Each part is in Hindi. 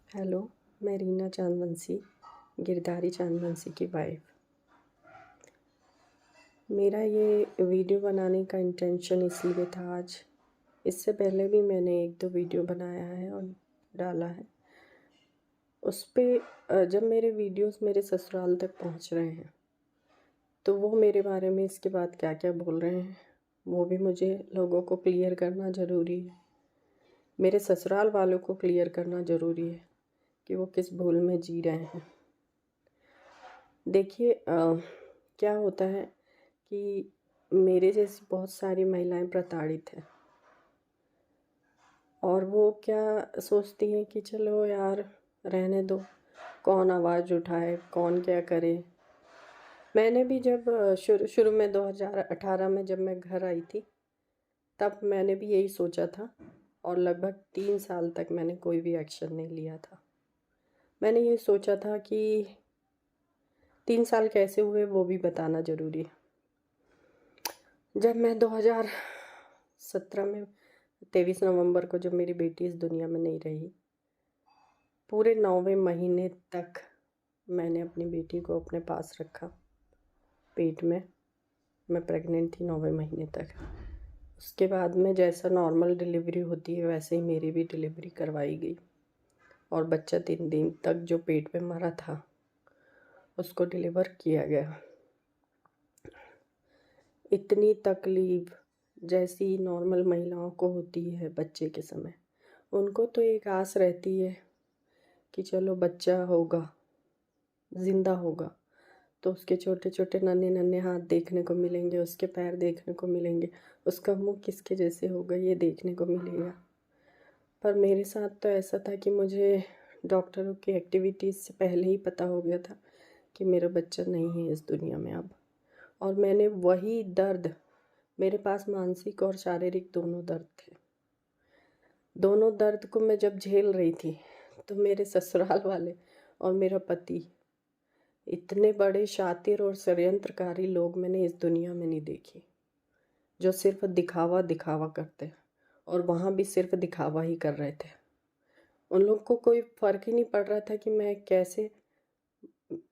हेलो, मैं रीना चांदवंशी, गिरधारी चांदवंशी की वाइफ। मेरा ये वीडियो बनाने का इंटेंशन इसलिए था आज। इससे पहले भी मैंने 1-2 वीडियो बनाया है और डाला है। उस पे जब मेरे वीडियोस मेरे ससुराल तक पहुंच रहे हैं तो वो मेरे बारे में इसके बाद क्या क्या बोल रहे हैं वो भी मुझे लोगों को क्लियर करना ज़रूरी है। मेरे ससुराल वालों को क्लियर करना ज़रूरी है कि वो किस भूल में जी रहे हैं। देखिए क्या होता है कि मेरे जैसी बहुत सारी महिलाएं प्रताड़ित हैं और वो क्या सोचती हैं कि चलो यार रहने दो, कौन आवाज़ उठाए, कौन क्या करे। मैंने भी जब शुरू शुरू में 2018 में जब मैं घर आई थी तब मैंने भी यही सोचा था और लगभग 3 साल तक मैंने कोई भी एक्शन नहीं लिया था। मैंने ये सोचा था कि 3 साल कैसे हुए वो भी बताना ज़रूरी है। जब मैं 2017 में 23 नवंबर को जब मेरी बेटी इस दुनिया में नहीं रही, पूरे 9वें महीने तक मैंने अपनी बेटी को अपने पास रखा पेट में। मैं प्रेग्नेंट थी 9वें महीने तक। उसके बाद में जैसा नॉर्मल डिलीवरी होती है वैसे ही मेरी भी डिलीवरी करवाई गई और बच्चा 3 दिन तक जो पेट में मरा था उसको डिलीवर किया गया। इतनी तकलीफ़ जैसी नॉर्मल महिलाओं को होती है बच्चे के समय, उनको तो एक आस रहती है कि चलो बच्चा होगा, ज़िंदा होगा तो उसके छोटे छोटे नन्हे नन्हे हाथ देखने को मिलेंगे, उसके पैर देखने को मिलेंगे, उसका मुंह किसके जैसे होगा ये देखने को मिलेगा। पर मेरे साथ तो ऐसा था कि मुझे डॉक्टरों की एक्टिविटीज़ से पहले ही पता हो गया था कि मेरा बच्चा नहीं है इस दुनिया में अब। और मैंने वही दर्द, मेरे पास मानसिक और शारीरिक दोनों दर्द थे। दोनों दर्द को मैं जब झेल रही थी तो मेरे ससुराल वाले और मेरा पति, इतने बड़े शातिर और षड्यंत्रकारी लोग मैंने इस दुनिया में नहीं देखे, जो सिर्फ दिखावा दिखावा करते और वहाँ भी सिर्फ दिखावा ही कर रहे थे। उन लोग को कोई फ़र्क ही नहीं पड़ रहा था कि मैं कैसे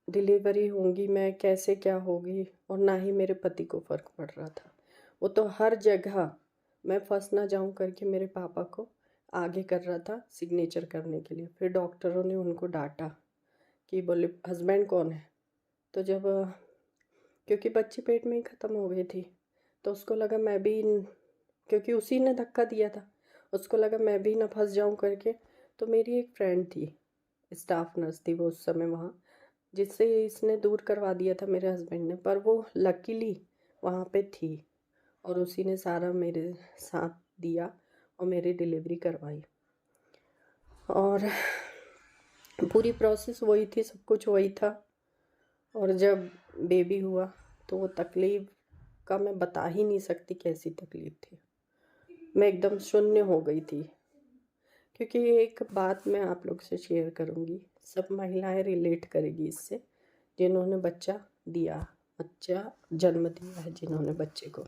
डिलीवरी होंगी, मैं कैसे क्या होगी, और ना ही मेरे पति को फ़र्क पड़ रहा था। वो तो हर जगह मैं फंस ना जाऊं करके मेरे पापा को आगे कर रहा था सिग्नेचर करने के लिए। फिर डॉक्टरों ने उनको डांटा कि बोले हस्बैंड कौन है। तो जब क्योंकि बच्ची पेट में ही ख़त्म हो गई थी तो उसको लगा मैं भी, क्योंकि उसी ने धक्का दिया था, उसको लगा मैं भी ना फंस जाऊं करके। तो मेरी एक फ्रेंड थी, स्टाफ नर्स थी वो उस समय वहाँ, जिससे इसने दूर करवा दिया था मेरे हस्बैंड ने, पर वो लकीली वहाँ पे थी और उसी ने सारा मेरे साथ दिया और मेरी डिलीवरी करवाई। और पूरी प्रोसेस वही थी, सब कुछ वही था। और जब बेबी हुआ तो वो तकलीफ़ का मैं बता ही नहीं सकती कैसी तकलीफ़ थी। मैं एकदम शून्य हो गई थी। क्योंकि एक बात मैं आप लोग से शेयर करूँगी, सब महिलाएं रिलेट करेगी इससे, जिन्होंने बच्चा दिया, बच्चा जन्म दिया है जिन्होंने बच्चे को।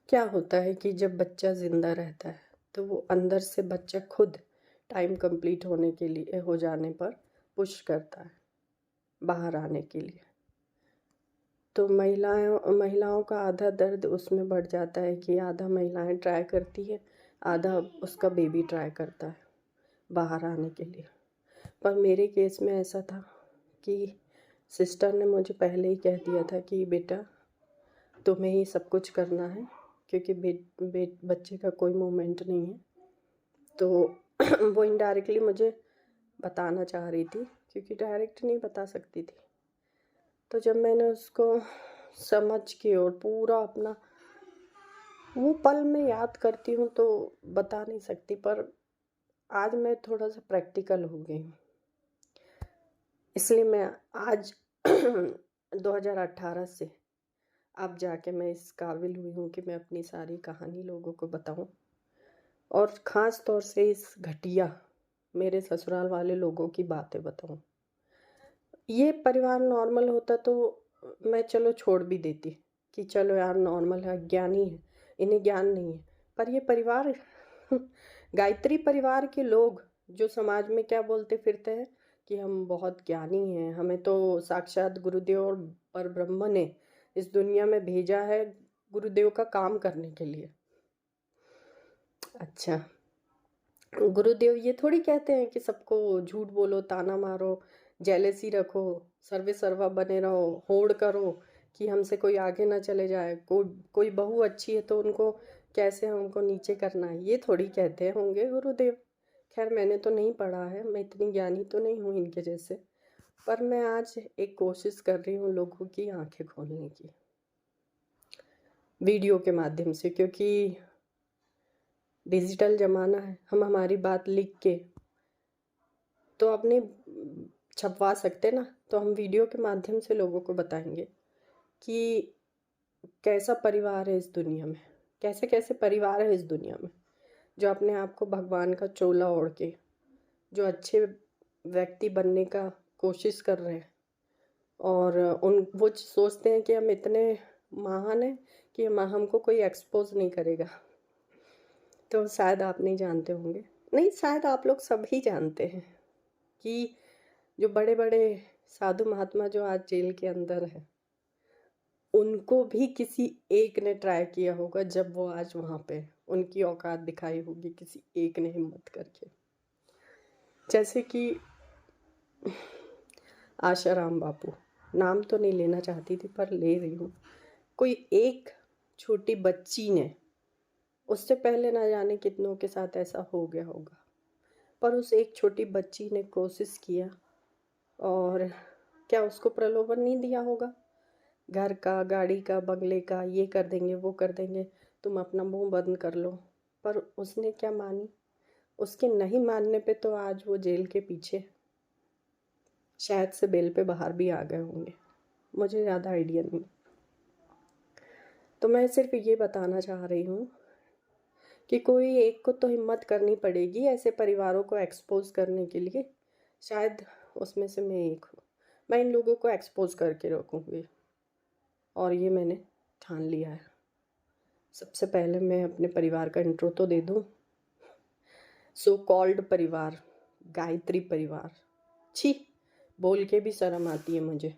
क्या होता है कि जब बच्चा ज़िंदा रहता है तो वो अंदर से बच्चा खुद टाइम कंप्लीट होने के लिए हो जाने पर पुश करता है बाहर आने के लिए। तो महिलाओं का आधा दर्द उसमें बढ़ जाता है कि आधा महिलाएं ट्राई करती है, आधा उसका बेबी ट्राई करता है बाहर आने के लिए। पर मेरे केस में ऐसा था कि सिस्टर ने मुझे पहले ही कह दिया था कि बेटा तुम्हें ही सब कुछ करना है, क्योंकि बच्चे का कोई मूवमेंट नहीं है। तो वो इनडायरेक्टली मुझे बताना चाह रही थी क्योंकि डायरेक्ट नहीं बता सकती थी। तो जब मैंने उसको समझ के और पूरा अपना वो पल में याद करती हूँ तो बता नहीं सकती, पर आज मैं थोड़ा सा प्रैक्टिकल हो गई हूँ, इसलिए मैं आज 2018 से अब जाके मैं इस काबिल हुई हूँ कि मैं अपनी सारी कहानी लोगों को बताऊँ और ख़ास तौर से इस घटिया मेरे ससुराल वाले लोगों की बातें बताऊँ। ये परिवार नॉर्मल होता तो मैं चलो छोड़ भी देती कि चलो यार नॉर्मल है, ज्ञानी है, इन्हें ज्ञान नहीं है। पर ये परिवार गायत्री परिवार के लोग जो समाज में क्या बोलते फिरते हैं कि हम बहुत ज्ञानी हैं, हमें तो साक्षात गुरुदेव और परब्रह्म ने इस दुनिया में भेजा है गुरुदेव का काम करने के लिए। अच्छा, गुरुदेव ये थोड़ी कहते हैं कि सबको झूठ बोलो, ताना मारो, जेलेसी रखो, सर्वे सर्वा बने रहो, होड़ करो कि हमसे कोई आगे ना चले जाए, कोई बहू अच्छी है तो उनको कैसे हमको नीचे करना है, ये थोड़ी कहते होंगे गुरुदेव। खैर मैंने तो नहीं पढ़ा है, मैं इतनी ज्ञानी तो नहीं हूँ इनके जैसे, पर मैं आज एक कोशिश कर रही हूँ लोगों की आंखें खोलने की वीडियो के माध्यम से, क्योंकि डिजिटल ज़माना है। हम हमारी बात लिख के तो अपने छपवा सकते ना, तो हम वीडियो के माध्यम से लोगों को बताएंगे कि कैसा परिवार है इस दुनिया में, कैसे कैसे परिवार है इस दुनिया में जो अपने आप को भगवान का चोला ओढ़ के जो अच्छे व्यक्ति बनने का कोशिश कर रहे हैं, और वो सोचते हैं कि हम इतने महान हैं कि हमको कोई एक्सपोज नहीं करेगा। तो शायद आप नहीं जानते होंगे, नहीं शायद आप लोग सभी जानते हैं कि जो बड़े बड़े साधु महात्मा जो आज जेल के अंदर है, उनको भी किसी एक ने ट्राई किया होगा जब वो आज वहाँ पे उनकी औकात दिखाई होगी किसी एक ने हिम्मत करके। जैसे कि आशाराम बापू, नाम तो नहीं लेना चाहती थी पर ले रही हूँ। कोई एक छोटी बच्ची ने, उससे पहले ना जाने कितनों के साथ ऐसा हो गया होगा, पर उस एक छोटी बच्ची ने कोशिश किया और क्या उसको प्रलोभन नहीं दिया होगा, घर का, गाड़ी का, बंगले का, ये कर देंगे वो कर देंगे, तुम अपना मुंह बंद कर लो। पर उसने क्या मानी, उसके नहीं मानने पे तो आज वो जेल के पीछे, शायद से बेल पे बाहर भी आ गए होंगे, मुझे ज़्यादा आइडिया नहीं। तो मैं सिर्फ ये बताना चाह रही हूँ कि कोई एक को तो हिम्मत करनी पड़ेगी ऐसे परिवारों को एक्सपोज करने के लिए। शायद उसमें से मैं एक हूँ, मैं इन लोगों को एक्सपोज करके रखूँगी और ये मैंने ठान लिया है। सबसे पहले मैं अपने परिवार का इंट्रो तो दे दूँ। सो कॉल्ड परिवार, गायत्री परिवार, छी बोल के भी शर्म आती है मुझे।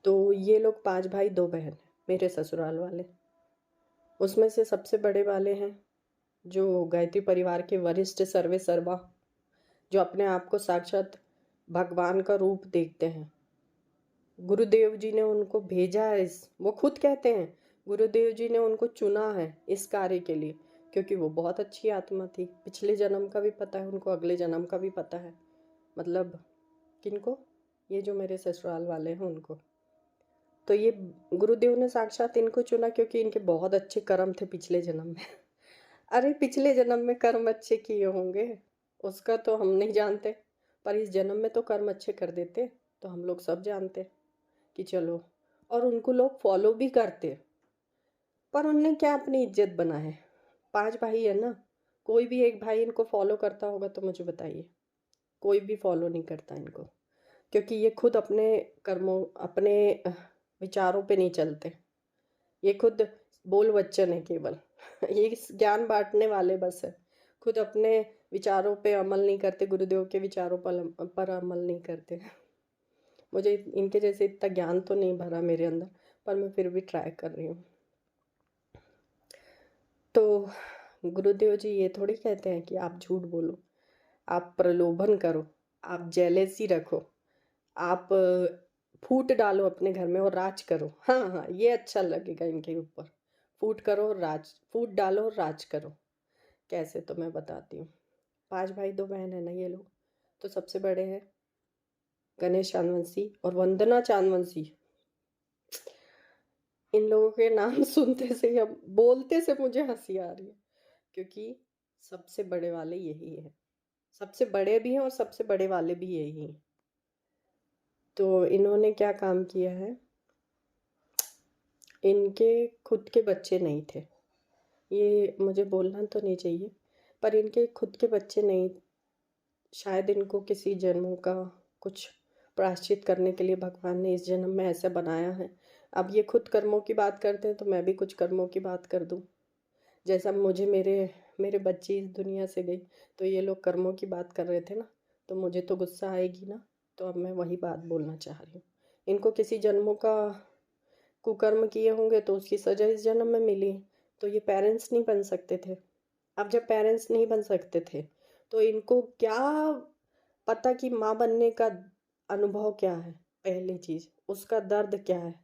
तो ये लोग 5 भाई 2 बहन हैं, मेरे ससुराल वाले। उसमें से सबसे बड़े वाले हैं जो गायत्री परिवार के वरिष्ठ सर्वे सर्वा, जो अपने आप को साक्षात भगवान का रूप देखते हैं। गुरुदेव जी ने उनको भेजा है, वो खुद कहते हैं गुरुदेव जी ने उनको चुना है इस कार्य के लिए, क्योंकि वो बहुत अच्छी आत्मा थी। पिछले जन्म का भी पता है उनको, अगले जन्म का भी पता है। मतलब किनको, ये जो मेरे ससुराल वाले हैं उनको। तो ये गुरुदेव ने साक्षात इनको चुना क्योंकि इनके बहुत अच्छे कर्म थे पिछले जन्म में। अरे पिछले जन्म में कर्म अच्छे किए होंगे उसका तो हम नहीं जानते, पर इस जन्म में तो कर्म अच्छे कर देते तो हम लोग सब जानते कि चलो, और उनको लोग फॉलो भी करते। पर उनने क्या अपनी इज्जत बना है, 5 भाई है ना, कोई भी एक भाई इनको फॉलो करता होगा तो मुझे बताइए। कोई भी फॉलो नहीं करता इनको, क्योंकि ये खुद अपने कर्मों, अपने विचारों पे नहीं चलते। ये खुद बोल वचन है केवल। ये ज्ञान बांटने वाले बस है, खुद अपने विचारों पे अमल नहीं करते, गुरुदेव के विचारों पर अमल नहीं करते। मुझे इनके जैसे इतना ज्ञान तो नहीं भरा मेरे अंदर, पर मैं फिर भी ट्राई कर रही हूँ। तो गुरुदेव जी ये थोड़ी कहते हैं कि आप झूठ बोलो, आप प्रलोभन करो, आप जेलेसी रखो, आप फूट डालो अपने घर में और राज करो। हाँ हाँ, ये अच्छा लगेगा इनके ऊपर, फूट करो और राज, फूट डालो और राज करो। कैसे, तो मैं बताती हूँ। 5 भाई 2 बहन है ना ये लोग। तो सबसे बड़े हैं गणेश चांदवंशी और वंदना चांदवंशी। इन लोगों के नाम सुनते से या बोलते से मुझे हंसी आ रही है, क्योंकि सबसे बड़े वाले यही है, सबसे बड़े भी हैं और सबसे बड़े वाले भी यही हैं। तो इन्होंने क्या काम किया है, इनके खुद के बच्चे नहीं थे, ये मुझे बोलना तो नहीं चाहिए, पर इनके खुद के बच्चे नहीं, शायद इनको किसी जन्मों का कुछ प्रायश्चित करने के लिए भगवान ने इस जन्म में ऐसा बनाया है। अब ये खुद कर्मों की बात करते हैं तो मैं भी कुछ कर्मों की बात कर दूं। जैसा मुझे मेरे मेरे बच्ची इस दुनिया से गई, तो ये लोग कर्मों की बात कर रहे थे ना, तो मुझे तो गुस्सा आएगी ना, तो अब मैं वही बात बोलना चाह रही हूँ। इनको किसी जन्मों का कुकर्म किए होंगे तो उसकी सजा इस जन्म में मिली, तो ये पेरेंट्स नहीं बन सकते थे। अब जब पेरेंट्स नहीं बन सकते थे, तो इनको क्या पता कि माँ बनने का अनुभव क्या है, पहली चीज़, उसका दर्द क्या है,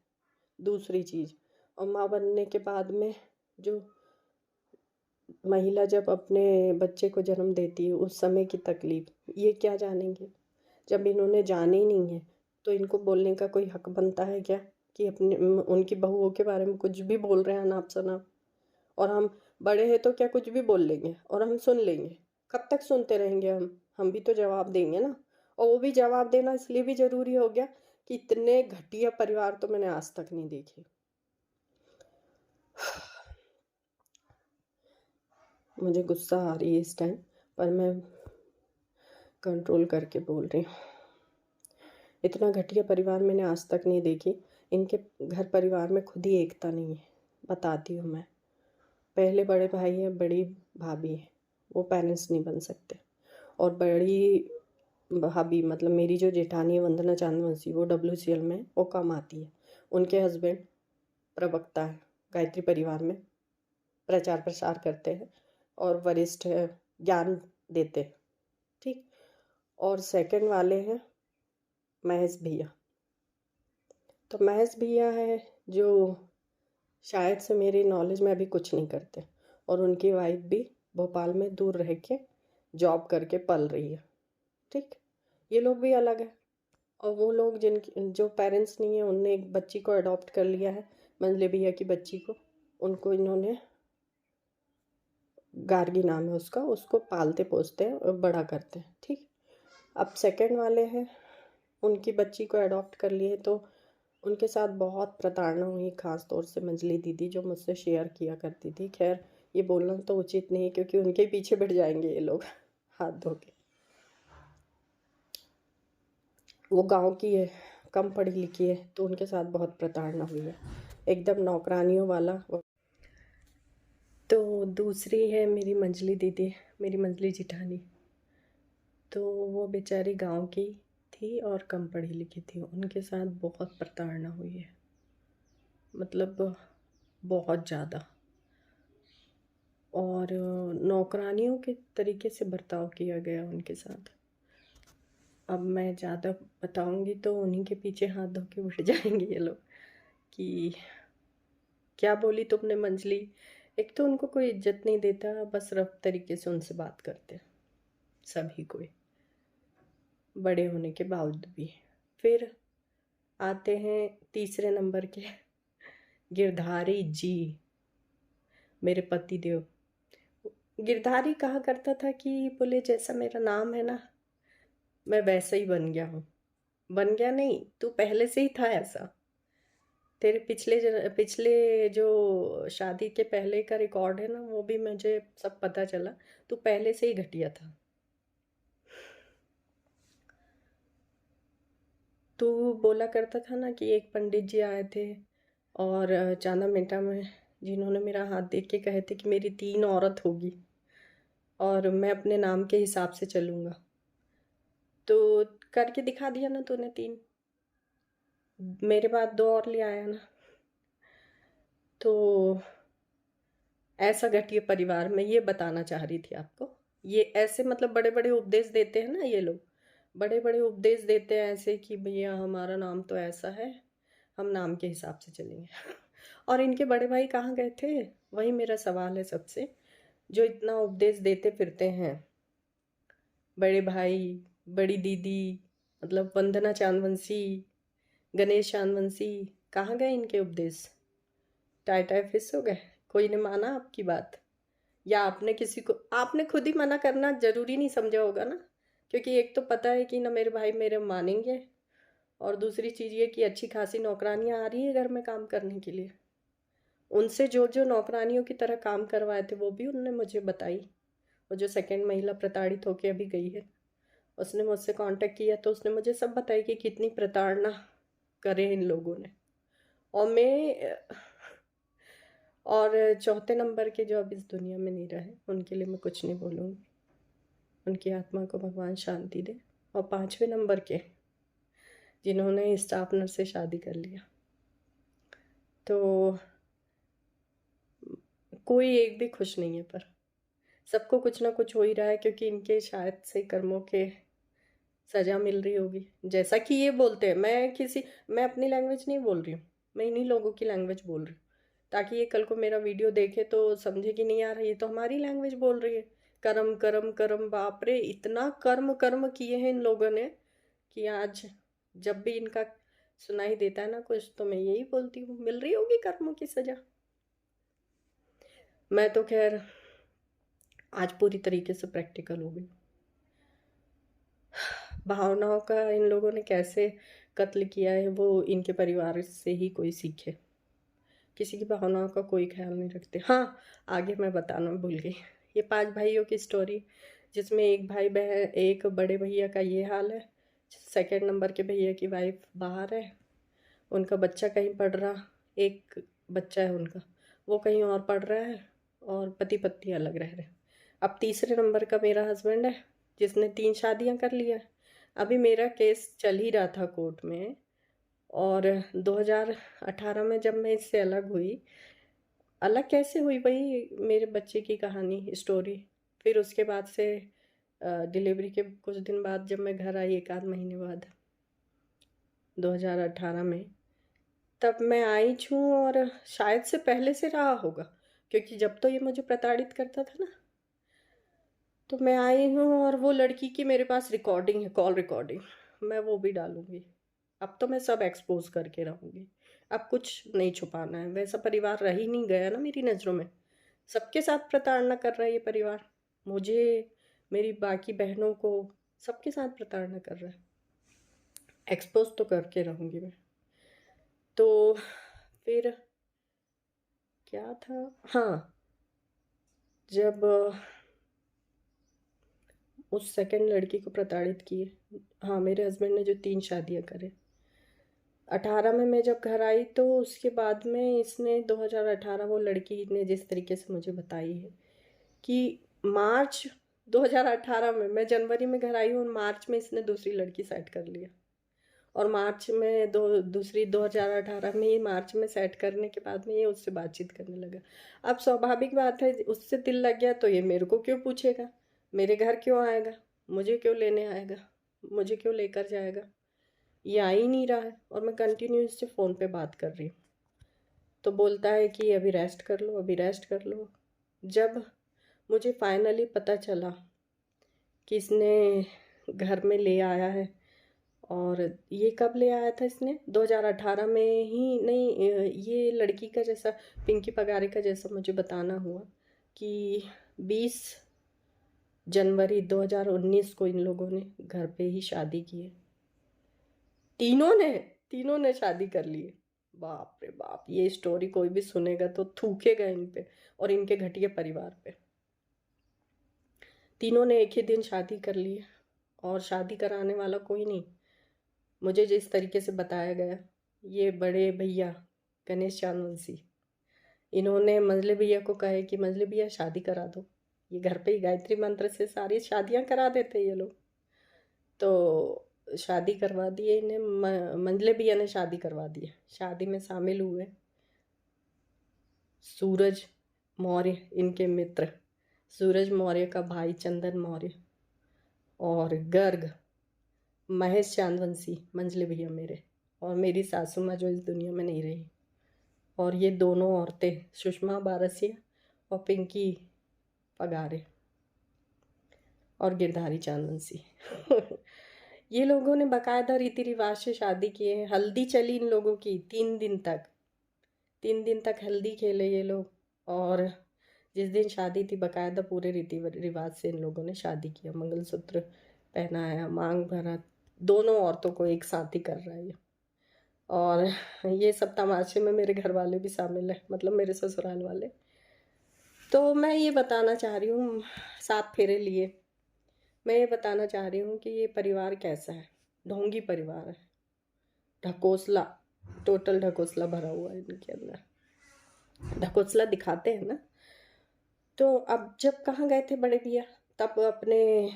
दूसरी चीज़, और माँ बनने के बाद में जो महिला जब अपने बच्चे को जन्म देती है उस समय की तकलीफ, ये क्या जानेंगे। जब इन्होंने जाने ही नहीं है, तो इनको बोलने का कोई हक बनता है क्या कि अपने उनकी बहुओं के बारे में कुछ भी बोल रहे हैं अनाप शनाप। और हम बड़े हैं तो क्या कुछ भी बोल लेंगे और हम सुन लेंगे। कब तक सुनते रहेंगे हम भी तो जवाब देंगे ना। और वो भी जवाब देना इसलिए भी ज़रूरी हो गया कि इतने घटिया परिवार तो मैंने आज तक नहीं देखे। मुझे गुस्सा आ रही है इस टाइम, पर मैं कंट्रोल करके बोल रही हूँ। इतना घटिया परिवार मैंने आज तक नहीं देखी। इनके घर परिवार में खुद ही एकता नहीं है, बताती हूँ मैं। पहले बड़े भाई है, बड़ी भाभी है, वो पेरेंट्स नहीं बन सकते। और बड़ी भाभी मतलब मेरी जो जेठानी है वंदना चांदवंशी, वो WCL में वो कम आती है। उनके हस्बैंड प्रवक्ता है, गायत्री परिवार में प्रचार प्रसार करते हैं और वरिष्ठ ज्ञान देते हैं, ठीक। और सेकंड वाले हैं महेश भैया। तो महेश भैया है जो शायद से मेरी नॉलेज में अभी कुछ नहीं करते, और उनकी वाइफ भी भोपाल में दूर रह के जॉब करके पल रही है, ठीक। ये लोग भी अलग है। और वो लोग जो पेरेंट्स नहीं है, उनने एक बच्ची को अडॉप्ट कर लिया है, मंजले भैया की बच्ची को। उनको इन्होंने, गार्गी नाम है उसका, उसको पालते पोसते हैं और बड़ा करते हैं, ठीक। अब सेकंड वाले हैं, उनकी बच्ची को अडॉप्ट कर लिए, तो उनके साथ बहुत प्रताड़ना हुई, ख़ास तौर से मंजली दीदी जो मुझसे शेयर किया करती थी। खैर ये बोलना तो उचित नहीं है क्योंकि उनके पीछे बढ़ जाएंगे ये लोग हाथ धो के। वो गांव की है, कम पढ़ी लिखी है, तो उनके साथ बहुत प्रताड़ना हुई है, एकदम नौकरानियों वाला। तो दूसरी है मेरी मंजली दीदी, मेरी मंजली जिठानी। तो वो बेचारी गांव की थी और कम पढ़ी लिखी थी, उनके साथ बहुत प्रताड़ना हुई है, मतलब बहुत ज़्यादा। और नौकरानियों के तरीके से बर्ताव किया गया उनके साथ। अब मैं ज़्यादा बताऊंगी तो उन्हीं के पीछे हाथ धो के उठ जाएंगे ये लोग कि क्या बोली तुमने मंजली। एक तो उनको कोई इज्जत नहीं देता, बस रफ तरीके से उनसे बात करते सभी कोई, बड़े होने के बावजूद भी। फिर आते हैं तीसरे नंबर के गिरधारी जी, मेरे पति देव। गिरधारी कहा करता था कि बोले जैसा मेरा नाम है ना, मैं वैसा ही बन गया हूँ। बन गया नहीं, तू पहले से ही था ऐसा। तेरे पिछले जो शादी के पहले का रिकॉर्ड है ना, वो भी मुझे सब पता चला, तू पहले से ही घटिया था। तू बोला करता था ना कि एक पंडित जी आए थे और चांदा मेटा में, जिन्होंने मेरा हाथ देख के कहे थे कि मेरी 3 औरत होगी और मैं अपने नाम के हिसाब से चलूँगा। तो करके दिखा दिया ना तूने 3, मेरे बाद 2 और ले आया ना। तो ऐसा घटिया परिवार मैं ये बताना चाह रही थी आपको। ये ऐसे मतलब बड़े बड़े उपदेश देते हैं ना ये लोग, बड़े बड़े उपदेश देते हैं ऐसे कि भैया हमारा नाम तो ऐसा है, हम नाम के हिसाब से चलेंगे और इनके बड़े भाई कहाँ गए थे, वही मेरा सवाल है सबसे, जो इतना उपदेश देते फिरते हैं। बड़े भाई, बड़ी दीदी, मतलब वंदना चांदवंशी, गणेश चांदवंशी, कहाँ गए इनके उपदेश। टाई टाई फिस हो गए, कोई ने माना आपकी बात, या आपने किसी को, आपने खुद ही मना करना जरूरी नहीं समझा होगा ना, क्योंकि एक तो पता है कि ना मेरे भाई मेरे मानेंगे, और दूसरी चीज़ ये कि अच्छी खासी नौकरानियाँ आ रही है घर में काम करने के लिए। उनसे जो जो नौकरानियों की तरह काम करवाए थे वो भी उनने मुझे बताई। वो जो सेकंड महिला प्रताड़ित होके अभी गई है, उसने मुझसे कांटेक्ट किया तो उसने मुझे सब बताई कि कितनी प्रताड़ना करे इन लोगों ने। और मैं और चौथे नंबर के जो अब इस दुनिया में नहीं रहे, उनके लिए मैं कुछ नहीं बोलूँगी, उनकी आत्मा को भगवान शांति दे। और 5वें नंबर के जिन्होंने स्टाफ नर्स से शादी कर लिया, तो कोई एक भी खुश नहीं है, पर सबको कुछ ना कुछ हो ही रहा है, क्योंकि इनके शायद से कर्मों के सज़ा मिल रही होगी। जैसा कि ये बोलते हैं, मैं अपनी लैंग्वेज नहीं बोल रही हूँ, मैं इन्हीं लोगों की लैंग्वेज बोल रही हूँ, ताकि ये कल को मेरा वीडियो देखे तो समझे कि नहीं यार ये तो हमारी लैंग्वेज बोल रही है। कर्म कर्म कर्म, बाप रे, इतना कर्म कर्म किए हैं इन लोगों ने कि आज जब भी इनका सुनाई देता है ना कुछ, तो मैं यही बोलती हूँ, मिल रही होगी कर्मों की सज़ा। मैं तो खैर आज पूरी तरीके से प्रैक्टिकल हो गई। भावनाओं का इन लोगों ने कैसे कत्ल किया है, वो इनके परिवार से ही कोई सीखे। किसी की भावनाओं का कोई ख्याल नहीं रखते। हाँ, आगे मैं बताना भूल गई, ये 5 भाइयों की स्टोरी, जिसमें एक बड़े भैया का ये हाल है, सेकंड नंबर के भैया की वाइफ बाहर है, उनका बच्चा कहीं पढ़ रहा, एक बच्चा है उनका, वो कहीं और पढ़ रहा है, और पति पत्नी अलग रह रहे हैं। अब तीसरे नंबर का मेरा हस्बैंड है, जिसने 3 शादियां कर लिया है। अभी मेरा केस चल ही रहा था कोर्ट में, और 2018 में जब मैं इससे अलग हुई, अलग कैसे हुई भाई, मेरे बच्चे की कहानी स्टोरी। फिर उसके बाद से डिलीवरी के कुछ दिन बाद जब मैं घर आई, 1 आध महीने बाद 2018 में, तब मैं आई छूँ, और शायद से पहले से रहा होगा, क्योंकि जब तो ये मुझे प्रताड़ित करता था ना, तो मैं आई हूँ, और वो लड़की की मेरे पास रिकॉर्डिंग है, कॉल रिकॉर्डिंग, मैं वो भी डालूंगी। अब तो मैं सब एक्सपोज करके रहूँगी, अब कुछ नहीं छुपाना है। वैसा परिवार रह ही नहीं गया ना मेरी नज़रों में, सबके साथ प्रताड़ना कर रहा है ये परिवार, मुझे, मेरी बाकी बहनों को, सबके साथ प्रताड़ना कर रहा है। एक्सपोज तो करके रहूँगी मैं। तो फिर क्या था, हाँ, जब उस सेकंड लड़की को प्रताड़ित किए, हाँ, मेरे हस्बैंड ने जो 3 शादियाँ करे, 18 में मैं जब घर आई, तो उसके बाद में इसने 2018, वो लड़की ने जिस तरीके से मुझे बताई है कि मार्च 2018 में, मैं जनवरी में घर आई हूँ, और मार्च में इसने दूसरी लड़की सेट कर लिया, और मार्च में दूसरी 2018 में ही मार्च में सेट करने के बाद में ये उससे बातचीत करने लगा। अब स्वाभाविक बात है, उससे दिल लग गया तो ये मेरे को क्यों पूछेगा, मेरे घर क्यों आएगा, मुझे क्यों लेने आएगा, मुझे क्यों लेकर जाएगा। ये आ ही नहीं रहा है, और मैं कंटिन्यू इससे फ़ोन पे बात कर रही हूँ, तो बोलता है कि अभी रेस्ट कर लो, अभी रेस्ट कर लो। जब मुझे फाइनली पता चला कि इसने घर में ले आया है, और ये कब ले आया था इसने, 2018 में ही नहीं, ये लड़की का जैसा, पिंकी पगारे का जैसा मुझे बताना हुआ कि 20 जनवरी 2019 को इन लोगों ने घर पे ही शादी की है। तीनों ने शादी कर ली है। बाप रे बाप, ये स्टोरी कोई भी सुनेगा तो थूकेगा इन पे और इनके घटिया परिवार पे। तीनों ने एक ही दिन शादी कर ली है, और शादी कराने वाला कोई नहीं। मुझे जिस तरीके से बताया गया, ये बड़े भैया गणेश चांदवंशी, इन्होंने मंझले भैया को कहा कि मंझले भैया शादी करा दो, ये घर पे ही गायत्री मंत्र से सारी शादियां करा देते ये लोग। तो शादी करवा दी है इन्हें, मंझले भैया ने शादी करवा दी है। शादी में शामिल हुए सूरज मौर्य, इनके मित्र सूरज मौर्य का भाई चंदन मौर्य, और गर्ग महेश चांदवंशी, मंझले भैया मेरे, और मेरी सासू माँ जो इस दुनिया में नहीं रही, और ये दोनों औरतें सुषमा बारसिया और पिंकी पगारे और गिरधारी चांदवंशी ये लोगों ने बाकायदा रीति रिवाज से शादी किए हैं। हल्दी चली इन लोगों की 3 दिन तक हल्दी खेले ये लोग, और जिस दिन शादी थी बाकायदा पूरे रीति रिवाज से इन लोगों ने शादी किया, मंगलसूत्र पहनाया, मांग भरा, दोनों औरतों को एक साथ ही कर रहा है ये। और ये सब तमाशे में मेरे घर वाले भी शामिल है, मतलब मेरे ससुराल वाले। तो मैं ये बताना चाह रही हूँ, 7 फेरे लिए, मैं ये बताना चाह रही हूँ कि ये परिवार कैसा है, ढोंगी परिवार है, ढकोसला, टोटल ढकोसला भरा हुआ है इनके अंदर। ढकोसला दिखाते हैं ना। तो अब जब कहाँ गए थे बड़े भैया, तब अपने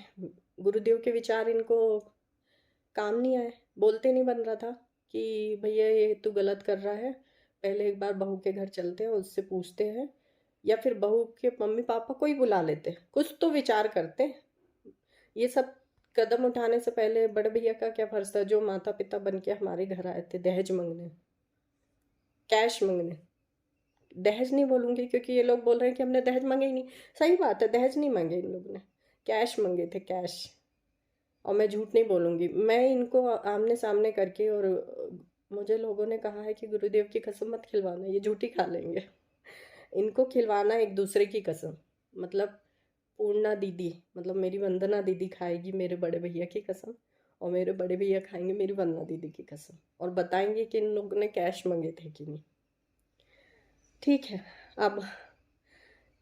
गुरुदेव के विचार इनको काम नहीं आए। बोलते नहीं बन रहा था कि भैया ये तू गलत कर रहा है, पहले एक बार बहू के घर चलते हैं, उससे पूछते हैं, या फिर बहू के मम्मी पापा को ही बुला लेते हैं, कुछ तो विचार करते हैं। ये सब कदम उठाने से पहले बड़े भैया का क्या फर्ज था, जो माता पिता बन के हमारे घर आए थे दहेज मांगने, कैश मांगने। दहेज नहीं बोलूंगी क्योंकि ये लोग बोल रहे हैं कि हमने दहेज मांगे ही नहीं। सही बात है, दहेज नहीं मांगे इन लोगों ने, कैश मांगे थे, कैश। और मैं झूठ नहीं बोलूंगी, मैं इनको आमने सामने करके, और मुझे लोगों ने कहा है कि गुरुदेव की कसम मत खिलवाना, ये झूठी खा लेंगे। इनको खिलवाना एक दूसरे की कसम, मतलब पूर्णा दीदी, मतलब मेरी वंदना दीदी खाएगी मेरे बड़े भैया की कसम, और मेरे बड़े भैया खाएंगे मेरी वंदना दीदी की कसम, और बताएंगे कि इन लोगों ने कैश मांगे थे कि नहीं। ठीक है, अब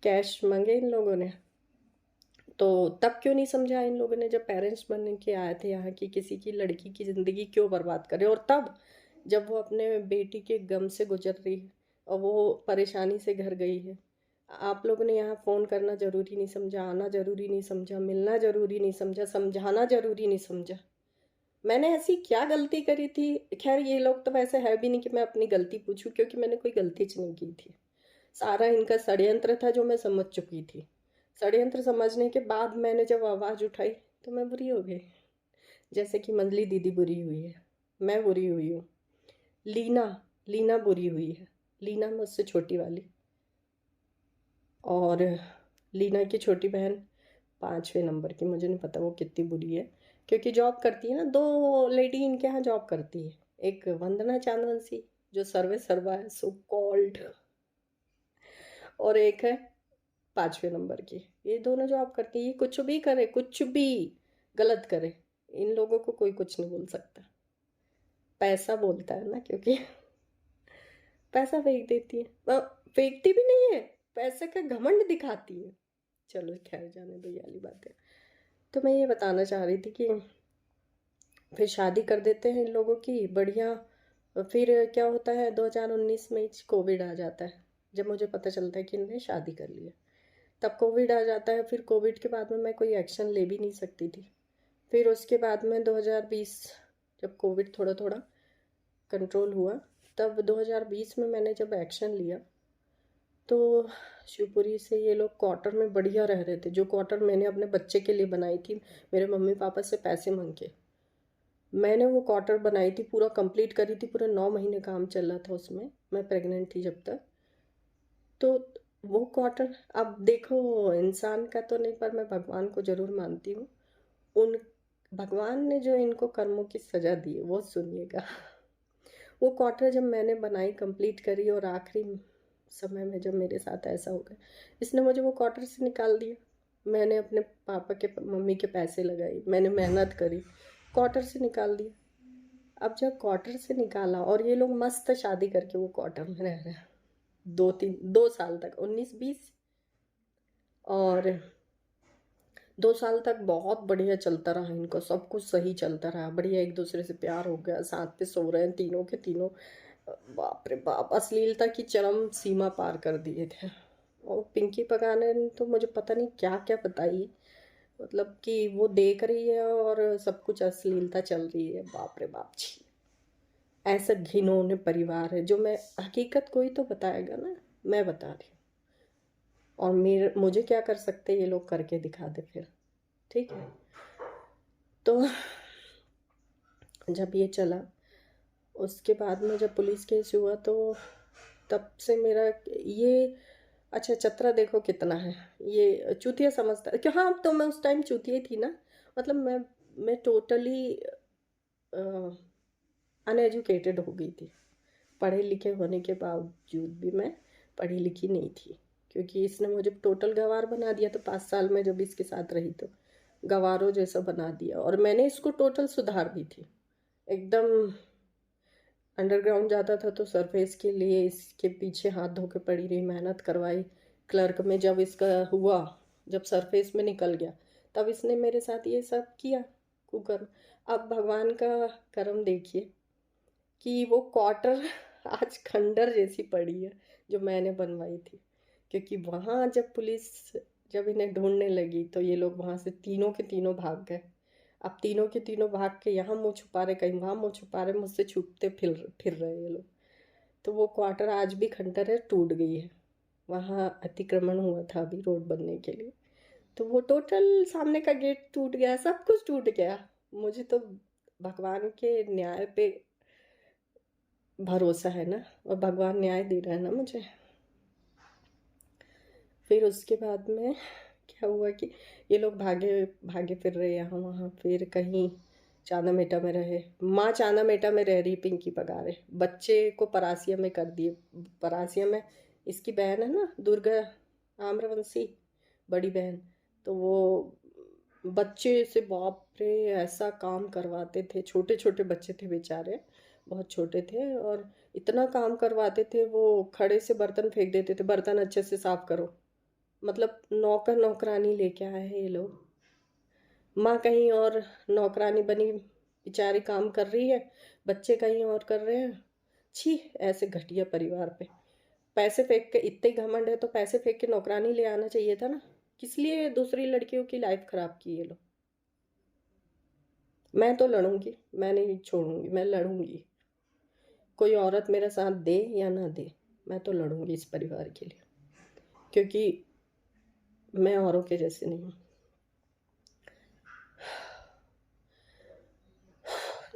कैश मांगे इन लोगों ने, तो तब क्यों नहीं समझा इन लोगों ने, जब पेरेंट्स बन के आए थे यहाँ की किसी की लड़की की ज़िंदगी क्यों बर्बाद करे। और तब जब वो अपने बेटी के गम से गुजर रही है और वो परेशानी से घर गई है, आप लोगों ने यहाँ फ़ोन करना ज़रूरी नहीं समझा, आना ज़रूरी नहीं समझा, मिलना ज़रूरी नहीं समझा, समझाना ज़रूरी नहीं समझा। मैंने ऐसी क्या गलती करी थी। खैर ये लोग तो वैसे है भी नहीं कि मैं अपनी गलती पूछूं, क्योंकि मैंने कोई गलती नहीं की थी। सारा इनका षड्यंत्र था जो मैं समझ चुकी थी। षड्यंत्र समझने के बाद मैंने जब आवाज़ उठाई तो मैं बुरी हो गई, जैसे कि मंजली दीदी बुरी हुई है, मैं बुरी हुई हूँ, लीना लीना बुरी हुई है। लीना मुझसे छोटी वाली, और लीना की छोटी बहन 5वें नंबर की, मुझे नहीं पता वो कितनी बुरी है, क्योंकि जॉब करती है ना, 2 लेडी इनके यहाँ जॉब करती है। एक वंदना चांदवंशी जो सर्वे सर्वा है, सो कॉल्ड, और एक है 5वें नंबर की। ये दोनों जॉब करती है, ये कुछ भी करे, कुछ भी गलत करे, इन लोगों को कोई कुछ नहीं बोल सकता। पैसा बोलता है ना, क्योंकि पैसा फेंक देती है, फेंकती भी नहीं है, पैसे का घमंड दिखाती है। चलो खैर, जाने दो, ये वाली बात है। तो मैं ये बताना चाह रही थी कि फिर शादी कर देते हैं इन लोगों की बढ़िया। फिर क्या होता है, 2019 में कोविड आ जाता है, जब मुझे पता चलता है कि इन्होंने शादी कर लिया, तब कोविड आ जाता है। फिर कोविड के बाद में मैं कोई एक्शन ले भी नहीं सकती थी। फिर उसके बाद में 2020, जब कोविड थोड़ा थोड़ा कंट्रोल हुआ, तब 2020 में मैंने जब एक्शन लिया, तो शिवपुरी से ये लोग क्वार्टर में बढ़िया रह रहे थे। जो क्वार्टर मैंने अपने बच्चे के लिए बनाई थी, मेरे मम्मी पापा से पैसे मांग के मैंने वो क्वार्टर बनाई थी, पूरा कंप्लीट करी थी, पूरा 9 महीने काम चल रहा था उसमें, मैं प्रेग्नेंट थी जब तक। तो वो क्वार्टर, अब देखो इंसान का तो नहीं, पर मैं भगवान को ज़रूर मानती हूँ। उन भगवान ने जो इनको कर्मों की सज़ा दी है वो सुनिएगा। वो क्वार्टर जब मैंने बनाई, कंप्लीट करी, और आखिरी समय में जब मेरे साथ ऐसा हो गया, इसने मुझे वो क्वार्टर से निकाल दिया। मैंने अपने पापा के मम्मी के पैसे लगाए, मैंने मेहनत करी, क्वार्टर से निकाल दिया। अब जब क्वार्टर से निकाला, और ये लोग मस्त शादी करके वो क्वार्टर में रह रहे हैं 2 साल तक, 19-20, और 2 साल तक बहुत बढ़िया चलता रहा इनको, सब कुछ सही चलता रहा, बढ़िया, एक दूसरे से प्यार हो गया, साथ पे सो रहे हैं तीनों के तीनों। बाप रे बाप, अश्लीलता की चरम सीमा पार कर दिए थे। और पिंकी पगाने ने तो मुझे पता नहीं क्या क्या बताई, मतलब कि वो देख रही है और सब कुछ अश्लीलता चल रही है। बाप रे बाप, छी, ऐसा घिनौने परिवार है। जो मैं हकीकत कोई तो बताएगा ना, मैं बता रही हूँ, और मुझे क्या कर सकते ये लोग, करके दिखा दे फिर, ठीक है। तो जब ये चला, उसके बाद में जब पुलिस केस हुआ, तो तब से मेरा ये, अच्छा चतरा देखो कितना है, ये चूतिया समझता है कि हाँ, तो मैं उस टाइम चूतिया ही थी ना, मतलब मैं टोटली अनएजुकेटेड हो गई थी। पढ़े लिखे होने के बावजूद भी मैं पढ़ी लिखी नहीं थी, क्योंकि इसने मुझे टोटल गंवार बना दिया। तो 5 साल में जब इसके साथ रही तो गंवारों जैसा बना दिया, और मैंने इसको टोटल सुधार दी थी एकदम। अंडरग्राउंड जाता था तो सरफेस के लिए इसके पीछे हाथ धो के पड़ी रही, मेहनत करवाई क्लर्क में। जब इसका हुआ, जब सरफेस में निकल गया, तब इसने मेरे साथ ये सब किया, कुकर्म। अब भगवान का कर्म देखिए कि वो क्वार्टर आज खंडर जैसी पड़ी है, जो मैंने बनवाई थी। क्योंकि वहाँ जब पुलिस जब इन्हें ढूंढने लगी तो ये लोग वहाँ से तीनों के तीनों भाग गए। अब तीनों के तीनों भाग के यहाँ मुँह छुपा रहे, कहीं वहाँ मुँह छुपा रहे, मुझसे छुपते फिर रहे ये लोग। तो वो क्वार्टर आज भी खंडर है, टूट गई है। वहाँ अतिक्रमण हुआ था अभी रोड बनने के लिए, तो वो टोटल सामने का गेट टूट गया, सब कुछ टूट गया। मुझे तो भगवान के न्याय पे भरोसा है ना, और भगवान न्याय दे रहा है ना मुझे। फिर उसके बाद में क्या हुआ कि ये लोग भागे भागे फिर रहे यहाँ वहाँ, फिर कहीं चांदा मेटा में रहे। माँ चांदा मेटा में रह रही पिंकी पगारे, बच्चे को परासिया में कर दिए। परासिया में इसकी बहन है ना दुर्गा आम्रवंशी, बड़ी बहन, तो वो बच्चे से बाप रे ऐसा काम करवाते थे। छोटे छोटे बच्चे थे बेचारे, बहुत छोटे थे, और इतना काम करवाते थे। वो खड़े से बर्तन फेंक देते थे, बर्तन अच्छे से साफ करो। मतलब नौकर नौकरानी लेके आए हैं ये लोग। माँ कहीं और नौकरानी बनी बेचारी काम कर रही है, बच्चे कहीं और कर रहे हैं। छी, ऐसे घटिया परिवार पे पैसे फेंक के, इतने घमंड है तो पैसे फेंक के नौकरानी ले आना चाहिए था ना। किस लिए दूसरी लड़कियों की लाइफ खराब की ये लोग। मैं तो लड़ूंगी, मैं नहीं छोड़ूंगी, मैं लड़ूंगी। कोई औरत मेरा साथ दे या ना दे, मैं तो लड़ूंगी इस परिवार के लिए, क्योंकि मैं औरों के जैसे नहीं हूँ।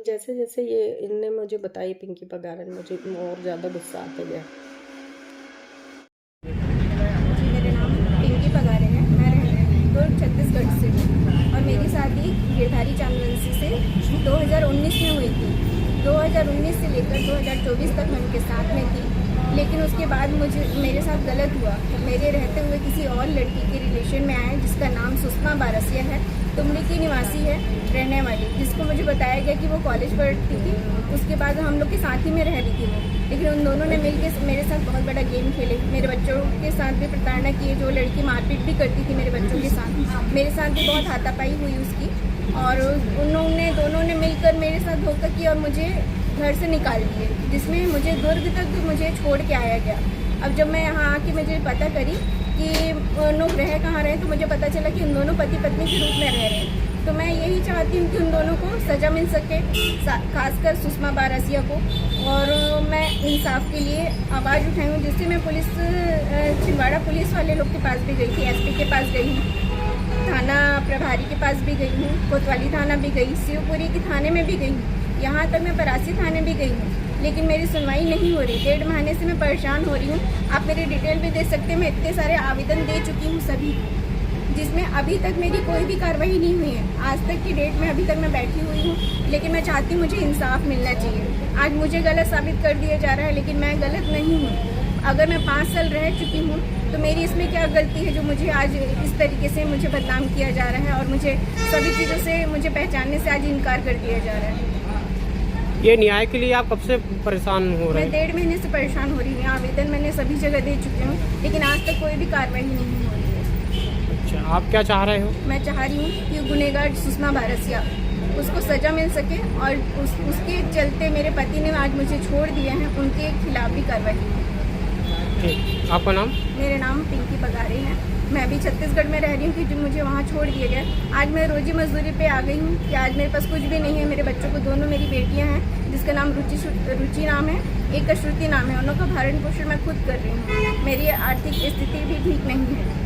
जैसे जैसे ये इनने मुझे बताई पिंकी पगारन, मुझे और ज़्यादा गुस्सा आता गया। जी, मेरा नाम पिंकी पगारे है। मैं रहने छत्तीसगढ़ से हूँ और मेरी शादी गिरधारी चांदवंशी से 2019 में हुई थी। 2019 से लेकर 2024 तक मैं उनके साथ में थी, लेकिन उसके बाद मेरे साथ गलत हुआ। मेरे रहते हुए किसी और लड़की के रिलेशन में आए जिसका नाम सुषमा बारसिया है, तुमली की निवासी है रहने वाली, जिसको मुझे बताया गया कि वो कॉलेज पढ़ती थी। उसके बाद हम लोग के साथ ही में रह रही थी वो, लेकिन उन दोनों ने मिलकर मेरे साथ बहुत बड़ा गेम खेले। मेरे बच्चों के साथ भी प्रताड़ना की, जो लड़की मारपीट भी करती थी मेरे बच्चों के साथ। मेरे साथ भी बहुत हाथापाई हुई उसकी, और दोनों ने मिलकर मेरे साथ धोखा किया और मुझे घर से निकाल दिए, जिसमें मुझे दुर्ग तक मुझे छोड़ के आया गया। अब जब मैं यहाँ आके मुझे पता करी कि लोग रह कहाँ रहे, तो मुझे पता चला कि उन दोनों पति पत्नी के रूप में रह रहे हैं। तो मैं यही चाहती हूँ कि उन दोनों को सज़ा मिल सके, खासकर सुषमा बारसिया को। और मैं इंसाफ के लिए आवाज़ उठाई हूँ, जिससे मैं छिंदवाड़ा पुलिस वाले लोग के पास भी गई थी, एसपी के पास गई हूँ, थाना प्रभारी के पास भी गई हूँ, कोतवाली थाना भी गई, शिवपुरी के थाने में भी गई हूँ, यहाँ तक मैं परासी थाने भी गई हूँ, लेकिन मेरी सुनवाई नहीं हो रही। 1.5 महीने से मैं परेशान हो रही हूँ। आप मेरी डिटेल भी दे सकते हैं, मैं इतने सारे आवेदन दे चुकी हूँ सभी, जिसमें अभी तक मेरी कोई भी कार्रवाई नहीं हुई है। आज तक की डेट में अभी तक मैं बैठी हुई हूँ, लेकिन मैं चाहती हूँ मुझे इंसाफ मिलना चाहिए। आज मुझे गलत साबित कर दिया जा रहा है, लेकिन मैं गलत नहीं हूँ। अगर मैं 5 साल रह चुकी हूँ तो मेरी इसमें क्या गलती है जो मुझे आज इस तरीके से मुझे बदनाम किया जा रहा है, और मुझे सभी चीज़ों से मुझे पहचानने से आज इनकार कर दिया जा रहा है। ये न्याय के लिए आप कब से परेशान हो रहे हैं? मैं 1.5 महीने से परेशान हो रही हूँ। आवेदन मैंने सभी जगह दे चुकी हूँ, लेकिन आज तक कोई भी कार्रवाई नहीं हो रही है। अच्छा, आप क्या चाह रहे हो? मैं चाह रही हूँ कि गुनहगार सुषमा बारसिया, उसको सज़ा मिल सके, और उसके चलते मेरे पति ने आज मुझे छोड़ दिए हैं, उनके खिलाफ भी कार्रवाई। आपका नाम? मेरा नाम पिंकी पगारे है। मैं अभी छत्तीसगढ़ में रह रही हूँ कि मुझे वहाँ छोड़ दिया गया। आज मैं रोजी मजदूरी पे आ गई हूँ कि आज मेरे पास कुछ भी नहीं है। मेरे बच्चों को, दोनों मेरी बेटियाँ हैं, जिसका नाम रुचि नाम है, एक का श्रुति नाम है। उनका भरण पोषण मैं खुद कर रही हूँ। मेरी आर्थिक स्थिति भी ठीक नहीं है।